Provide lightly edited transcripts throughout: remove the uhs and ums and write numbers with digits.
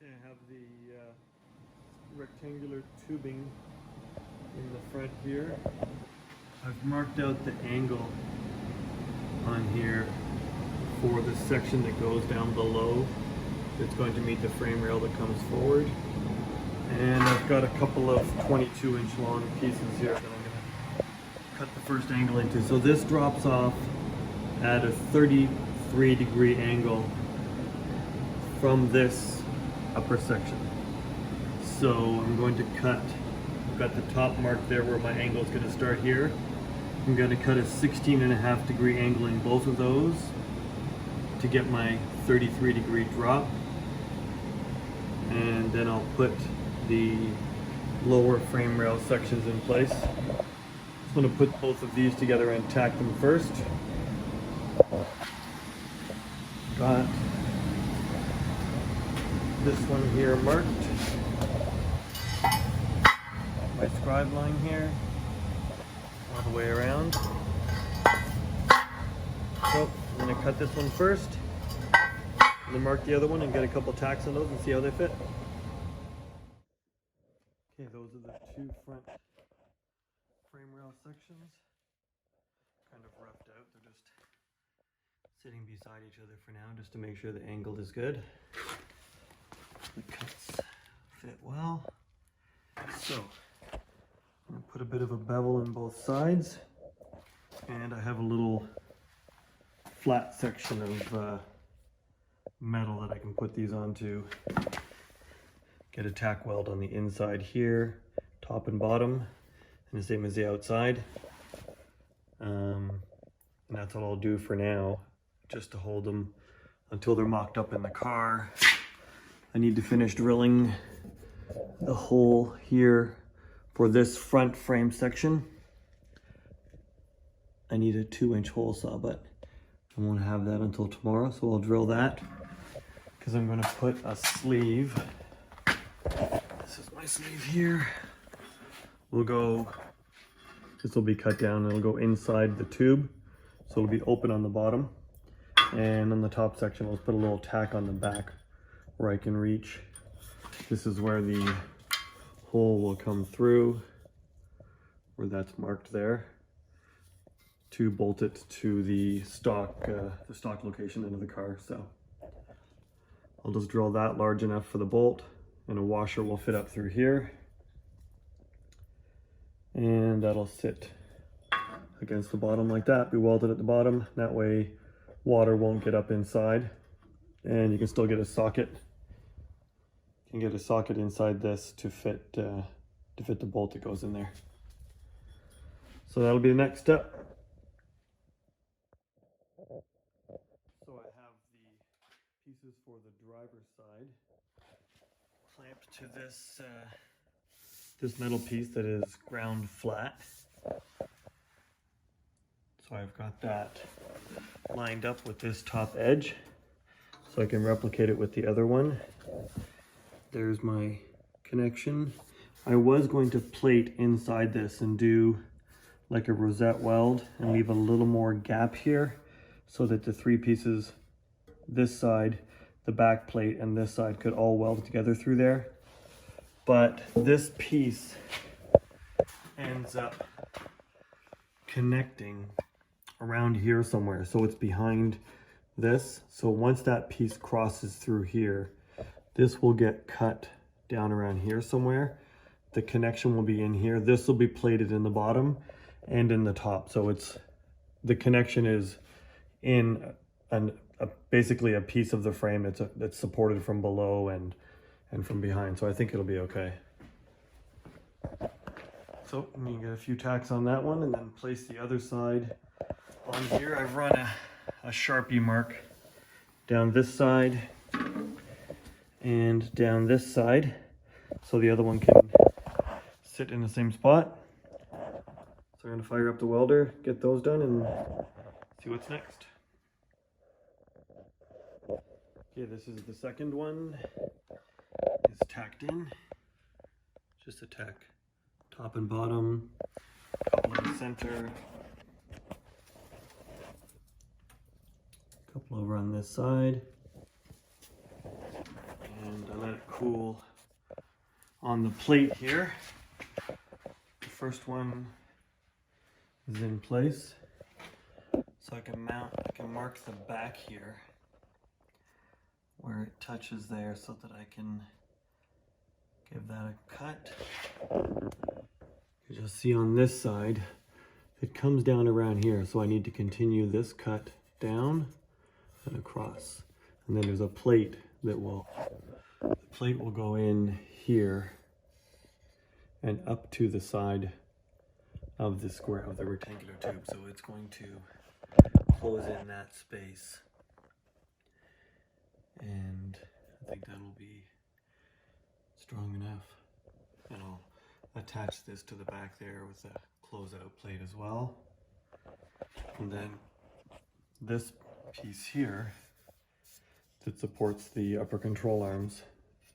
I have the rectangular tubing in the front here. I've marked out the angle on here for the section that goes down below. It's going to meet the frame rail that comes forward. And I've got a couple of 22-inch long pieces here that I'm going to cut the first angle into. So this drops off at a 33-degree angle from this upper section. So I'm going to cut, I've got the top mark there where my angle is going to start here. I'm going to cut a 16.5-degree angle in both of those to get my 33-degree drop. And then I'll put the lower frame rail sections in place. I'm going to put both of these together and tack them first. Got this one here marked. My scribe line here, all the way around. So I'm going to cut this one first, and then mark the other one and get a couple tacks on those and see how they fit. Okay, those are the two front frame rail sections. Kind of roughed out, they're just sitting beside each other for now, just to make sure the angle is good. The cuts fit well. So I'm going to put a bit of a bevel in both sides, and I have a little flat section of metal that I can put these onto. Get a tack weld on the inside here, top and bottom, and the same as the outside. And that's all I'll do for now, just to hold them until they're mocked up in the car. I need to finish drilling the hole here for this front frame section. I need a 2-inch hole saw, but I won't have that until tomorrow, so I'll drill that because I'm going to put a sleeve. This is my sleeve here. We'll go, this will be cut down and it'll go inside the tube, so it'll be open on the bottom, and on the top section I'll put a little tack on the back where I can reach. This is where the hole will come through, where that's marked there, to bolt it to the stock location into the car. So I'll just drill that large enough for the bolt, and a washer will fit up through here, and that'll sit against the bottom like that, be welded at the bottom. That way water won't get up inside, and you can still get a socket. You can get a socket inside this to fit the bolt that goes in there. So that'll be the next step. So I have the pieces for the driver's side clamped to this this metal piece that is ground flat. So I've got that lined up with this top edge, so I can replicate it with the other one. There's my connection. I was going to plate inside this and do like a rosette weld and leave a little more gap here so that the three pieces, this side, the back plate, and this side could all weld together through there. But this piece ends up connecting around here somewhere, so it's behind this. So once that piece crosses through here, this will get cut down around here somewhere. The connection will be in here. This will be plated in the bottom and in the top. So the connection is in basically a piece of the frame that's supported from below and from behind. So I think it'll be okay. So I'm gonna get a few tacks on that one and then place the other side on here. I've run a Sharpie mark down this side and down this side, so the other one can sit in the same spot. So I'm going to fire up the welder, get those done, and see what's next. Okay, this is the second one. It's tacked in. Just a tack top and bottom, a couple in the center, a couple over on this side. And I let it cool on the plate here. The first one is in place. So I can mark the back here where it touches there so that I can give that a cut. You'll see on this side, it comes down around here, so I need to continue this cut down and across. And then there's a plate that will go in here and up to the side of the square of the rectangular tube. So it's going to close in that space. And I think that'll be strong enough. And I'll attach this to the back there with a closeout plate as well. And then this piece here that supports the upper control arms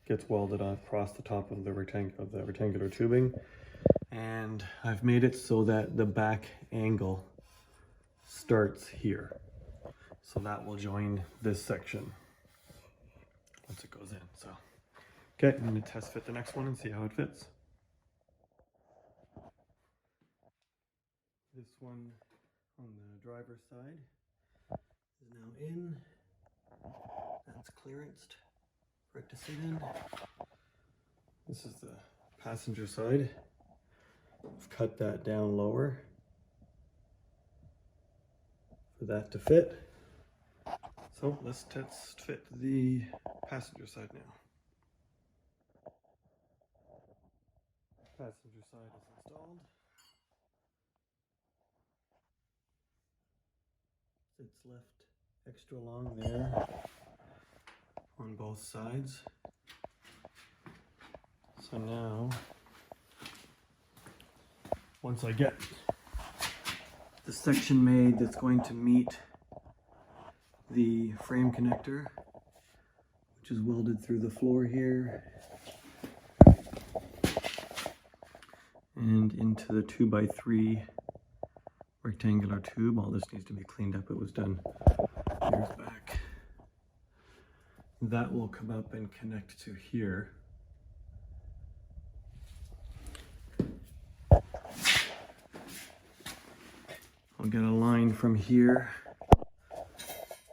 gets welded across the top of the rectangular tubing. And I've made it so that the back angle starts here. So that will join this section once it goes in. So, okay, I'm going to test fit the next one and see how it fits. This one on the driver's side is now in. That's clearanced for it to sit in. This is the passenger side. I've cut that down lower for that to fit. So let's test fit the passenger side now. Passenger side is installed. It's left extra long there on both sides. So now, once I get the section made that's going to meet the frame connector, which is welded through the floor here and into the 2x3 rectangular tube. All this needs to be cleaned up. It was done years back. That will come up and connect to here. I'll get a line from here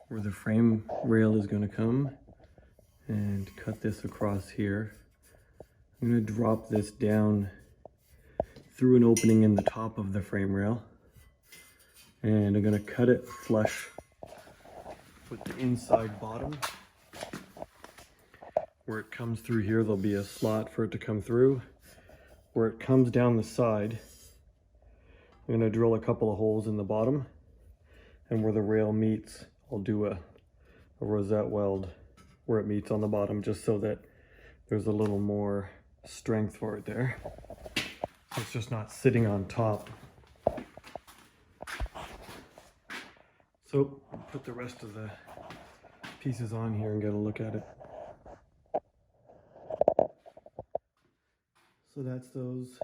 where the frame rail is going to come and cut this across here. I'm going to drop this down through an opening in the top of the frame rail, and I'm going to cut it flush with the inside bottom. Where it comes through here, there'll be a slot for it to come through. Where it comes down the side, I'm going to drill a couple of holes in the bottom, and where the rail meets, I'll do a rosette weld where it meets on the bottom, just so that there's a little more strength for it there. It's just not sitting on top. So I'll put the rest of the pieces on here and get a look at it. So that's those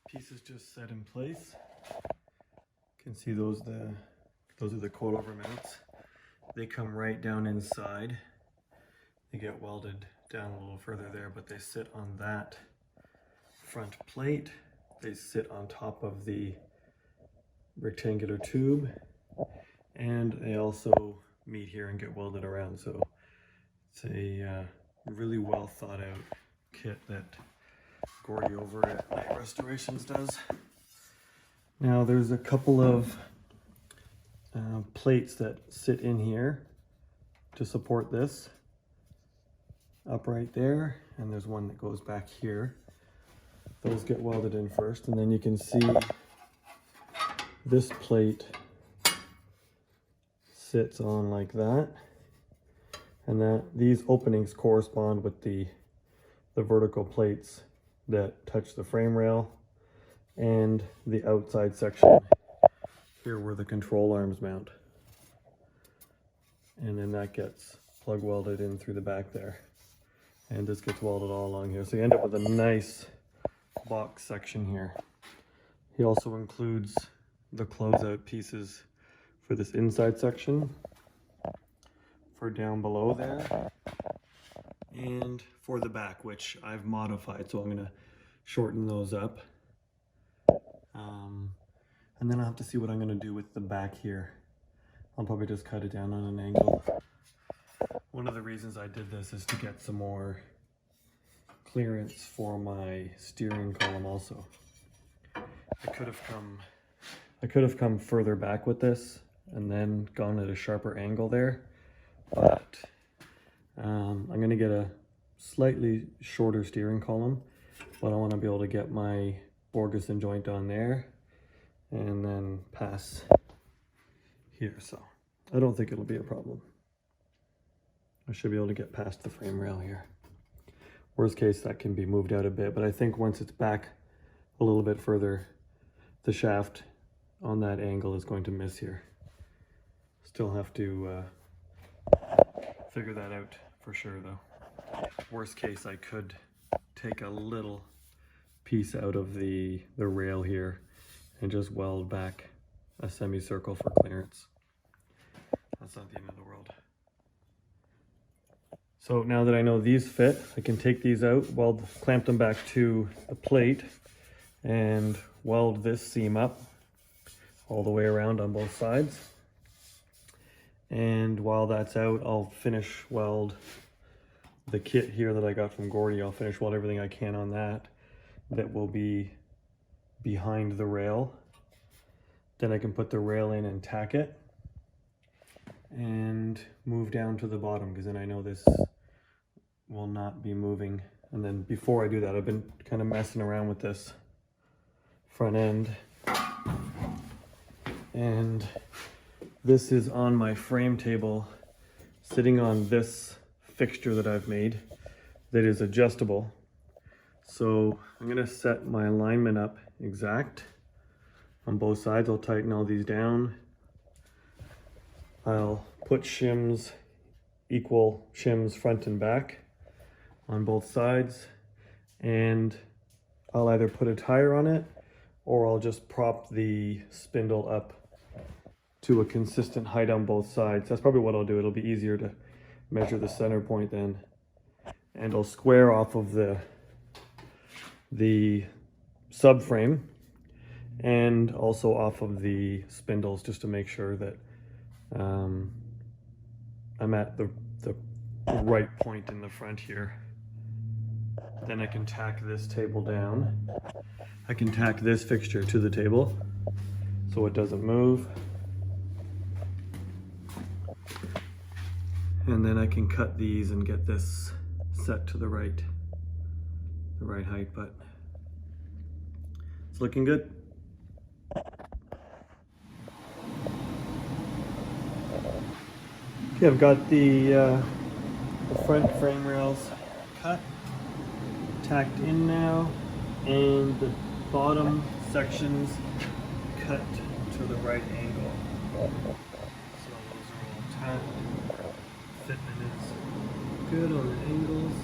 pieces just set in place. You can see those are the coilover mounts. They come right down inside. They get welded down a little further there, but they sit on that front plate. They sit on top of the rectangular tube, and they also meet here and get welded around. So it's a really well thought out kit that Gordy over at Night Restorations does. Now there's a couple of plates that sit in here to support this up right there, and there's one that goes back here. Those get welded in first, and then you can see this plate sits on like that, and that these openings correspond with the vertical plates that touch the frame rail and the outside section here where the control arms mount. And then that gets plug welded in through the back there, and this gets welded all along here. So you end up with a nice box section here. He also includes the closeout pieces for this inside section for down below there. and for the back, which I've modified, so I'm gonna shorten those up. And then I'll have to see what I'm gonna do with the back here. I'll probably just cut it down on an angle. One of the reasons I did this is to get some more clearance for my steering column also. I could have come further back with this and then gone at a sharper angle there, but I'm gonna get a slightly shorter steering column, but I want to be able to get my Borgeson joint on there and then pass here. So I don't think it'll be a problem. I should be able to get past the frame rail here. Worst case, that can be moved out a bit, but I think once it's back a little bit further, the shaft on that angle is going to miss here. Still have to figure that out for sure though. Worst case, I could take a little piece out of the rail here and just weld back a semicircle for clearance. That's not the end of the world. So now that I know these fit, I can take these out, clamp them back to the plate, and weld this seam up all the way around on both sides. And while that's out, I'll finish weld the kit here that I got from Gordy. I'll finish weld everything I can on that. That will be behind the rail. Then I can put the rail in and tack it and move down to the bottom, because then I know this will not be moving. And then before I do that, I've been kind of messing around with this front end, and this is on my frame table sitting on this fixture that I've made that is adjustable. So I'm gonna set my alignment up exact on both sides. I'll tighten all these down. I'll put shims, equal shims front and back on both sides, and I'll either put a tire on it or I'll just prop the spindle up to a consistent height on both sides. That's probably what I'll do. It'll be easier to measure the center point then. And I'll square off of the subframe and also off of the spindles, just to make sure that I'm at the right point in the front here. Then I can tack this table down. I can tack this fixture to the table so it doesn't move. And then I can cut these and get this set to the right height, but it's looking good. Okay, I've got the front frame rails cut, tacked in now, and the bottom sections cut to the right angle. So those are all tacked. Fitment is good on the angles.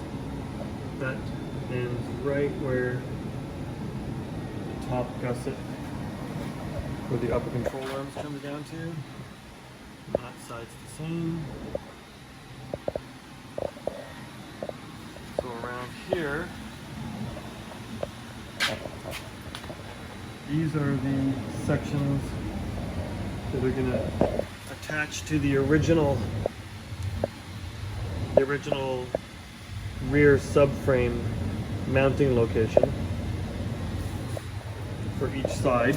That ends right where the top gusset where the upper control arms comes down to. And that side's the same. So around here, these are the sections that are going to attach to the original rear subframe mounting location for each side.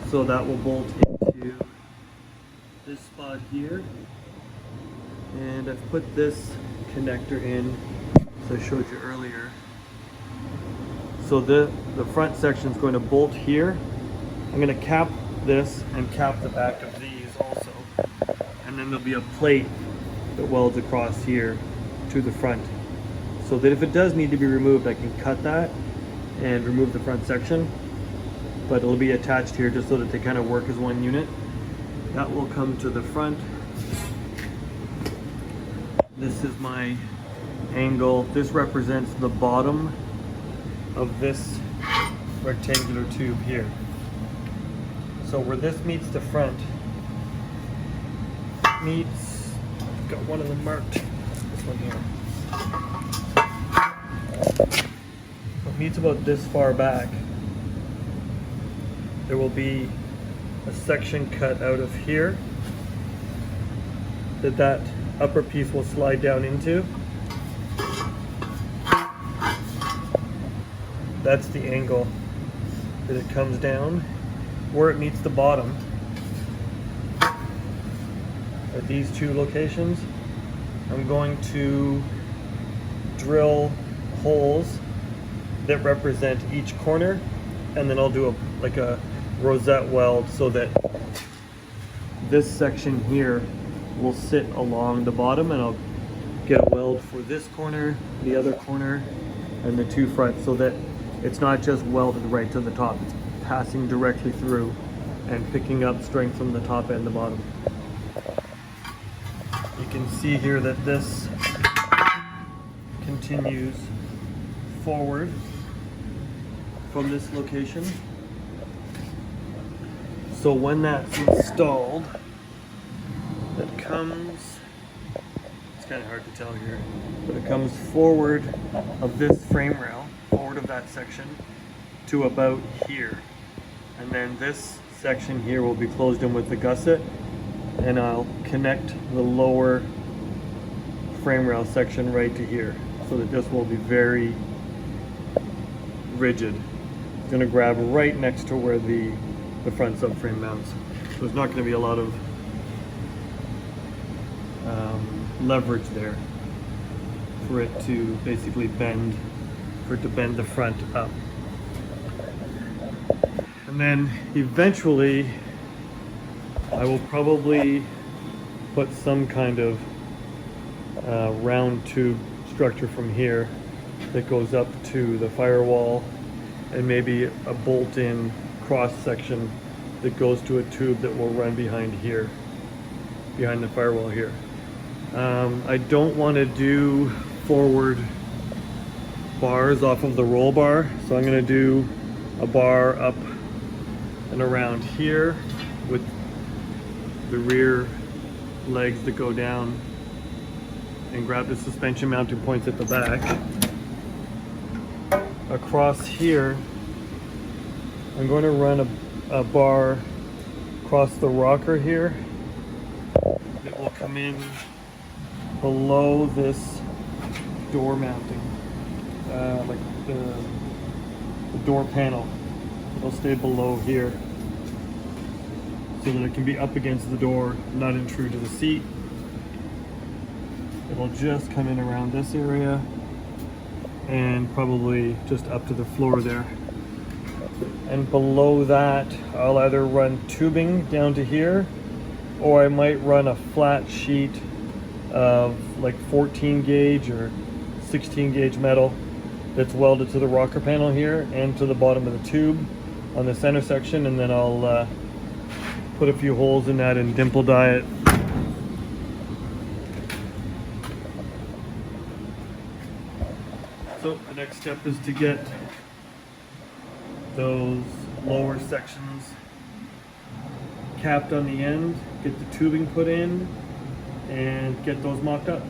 So that will bolt into this spot here, and I've put this connector in, as I showed you earlier. So the front section is going to bolt here. I'm going to cap this and cap the back of these also, and then there'll be a plate that welds across here to the front, so that if it does need to be removed, I can cut that and remove the front section, but it'll be attached here just so that they kind of work as one unit. That will come to the front. This is my angle. This represents the bottom of this rectangular tube here. So where this meets the front, meets, got one of them marked, this one here. It meets about this far back. There will be a section cut out of here that upper piece will slide down into. That's the angle that it comes down. Where it meets the bottom at these two locations, I'm going to drill holes that represent each corner, and then I'll do like a rosette weld so that this section here will sit along the bottom, and I'll get a weld for this corner, the other corner, and the two fronts, so that it's not just welded right to the top, it's passing directly through and picking up strength from the top and the bottom. You can see here that this continues forward from this location. So when that's installed, it comes, it's kind of hard to tell here, but it comes forward of this frame rail, forward of that section, to about here. And then this section here will be closed in with the gusset, and I'll connect the lower frame rail section right to here, so that this will be very rigid. It's going to grab right next to where the front subframe mounts. So there's not going to be a lot of leverage there for it to basically bend, the front up. And then eventually I will probably put some kind of round tube structure from here that goes up to the firewall, and maybe a bolt-in cross section that goes to a tube that will run behind here, behind the firewall here. I don't want to do forward bars off of the roll bar, so I'm going to do a bar up and around here with the rear legs that go down, and grab the suspension mounting points at the back. Across here, I'm going to run a bar across the rocker here that will come in below this door mounting, like the door panel. It'll stay below here so that it can be up against the door, not intrude to the seat. It'll just come in around this area and probably just up to the floor there. And below that, I'll either run tubing down to here, or I might run a flat sheet of like 14 gauge or 16 gauge metal that's welded to the rocker panel here and to the bottom of the tube on the center section, and then I'll put a few holes in that and dimple die it. So the next step is to get those lower sections capped on the end, get the tubing put in, and get those mocked up.